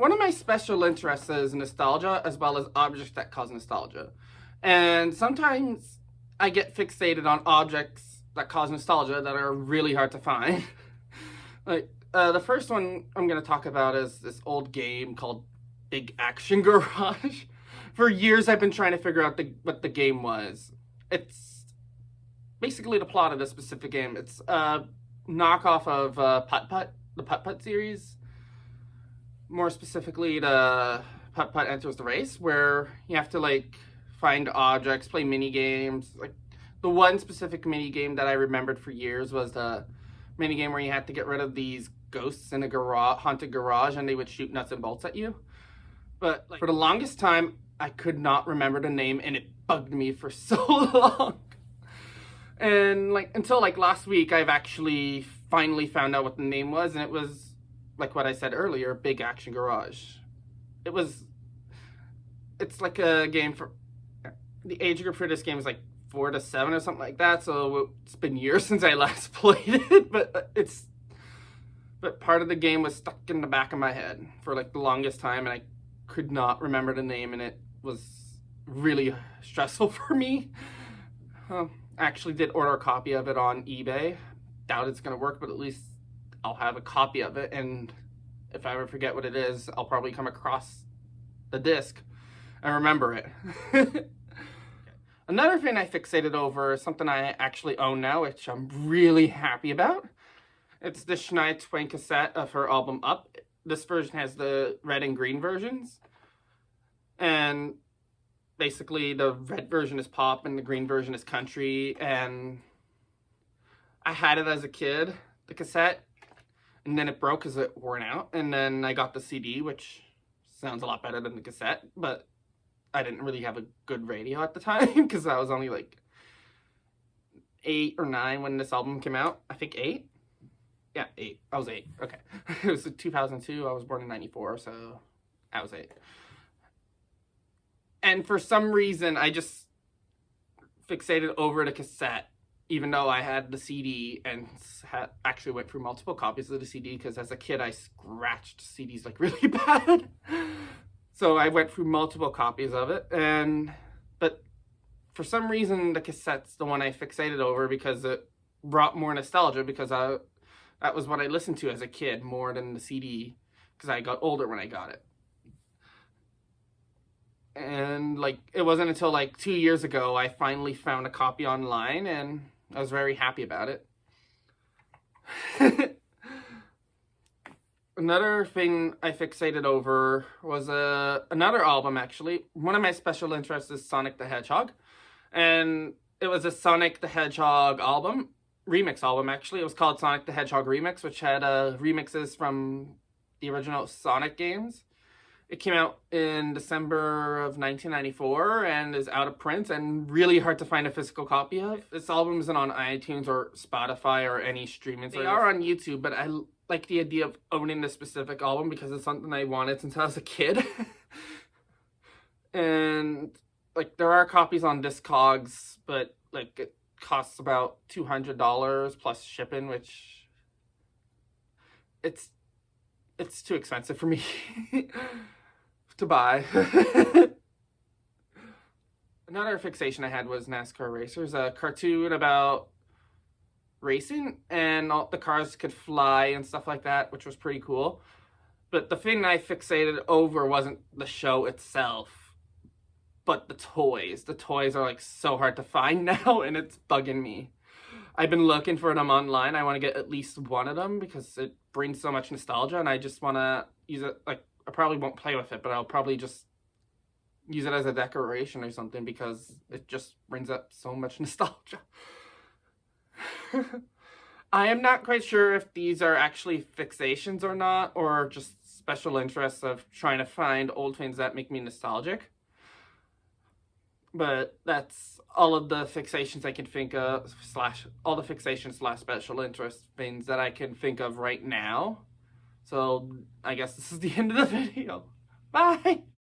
One of my special interests is nostalgia, as well as objects that cause nostalgia. And sometimes I get fixated on objects that cause nostalgia that are really hard to find. The first one I'm going to talk about is this old game called Big Action Garage. For years I've been trying to figure out what the game was. It's basically the plot of this specific game. It's a knockoff of Putt-Putt, the Putt-Putt series. More specifically, the Putt-Putt Enters the Race, where you have to find objects, play mini games. The one specific mini game that I remembered for years was the mini game where you had to get rid of these ghosts in a haunted garage, and they would shoot nuts and bolts at you. But for the longest time, I could not remember the name, and it bugged me for so long. And until last week, I've actually finally found out what the name was, and it was like what I said earlier, Big Action Garage. It's like a game for, the age group for this game is 4 to 7 or something like that, so it's been years since I last played it, but part of the game was stuck in the back of my head for the longest time, and I could not remember the name, and it was really stressful for me. I actually did order a copy of it on eBay. Doubt it's gonna work, but at least I'll have a copy of it, and if I ever forget what it is, I'll probably come across the disc and remember it. Another thing I fixated over is something I actually own now, which I'm really happy about. It's the Shania Twain cassette of her album Up. This version has the red and green versions. And basically the red version is pop and the green version is country. And I had it as a kid, the cassette. And then it broke because it worn out. And then I got the CD, which sounds a lot better than the cassette. But I didn't really have a good radio at the time because I was only 8 or 9 when this album came out. I think 8? Yeah, 8. I was 8. Okay. It was 2002. I was born in 94, so I was 8. And for some reason, I just fixated over the cassette, even though I had the CD and actually went through multiple copies of the CD, because as a kid, I scratched CDs really bad. So I went through multiple copies of it, but for some reason, the cassette's the one I fixated over because it brought more nostalgia, because that was what I listened to as a kid more than the CD, because I got older when I got it. And it wasn't until 2 years ago I finally found a copy online, and I was very happy about it. Another thing I fixated over was another album, actually. One of my special interests is Sonic the Hedgehog. And it was a Sonic the Hedgehog album, remix album, actually. It was called Sonic the Hedgehog Remix, which had remixes from the original Sonic games. It came out in December of 1994 and is out of print and really hard to find a physical copy of. This album isn't on iTunes or Spotify or any streaming service. They are on YouTube, but I like the idea of owning this specific album because it's something I wanted since I was a kid. And there are copies on Discogs, but it costs about $200 plus shipping, which it's too expensive for me to buy. Another fixation I had was NASCAR Racers, a cartoon about racing, and all the cars could fly and stuff like that, which was pretty cool. But the thing I fixated over wasn't the show itself, but the toys. The toys are so hard to find now, and it's bugging me. I've been looking for them online. I want to get at least one of them because it brings so much nostalgia, and I just want to use it. I probably won't play with it, but I'll probably just use it as a decoration or something because it just brings up so much nostalgia. I am not quite sure if these are actually fixations or not, or just special interests of trying to find old things that make me nostalgic. But that's all of the fixations I can think of, all the fixations / special interest things that I can think of right now. So I guess this is the end of the video. Bye!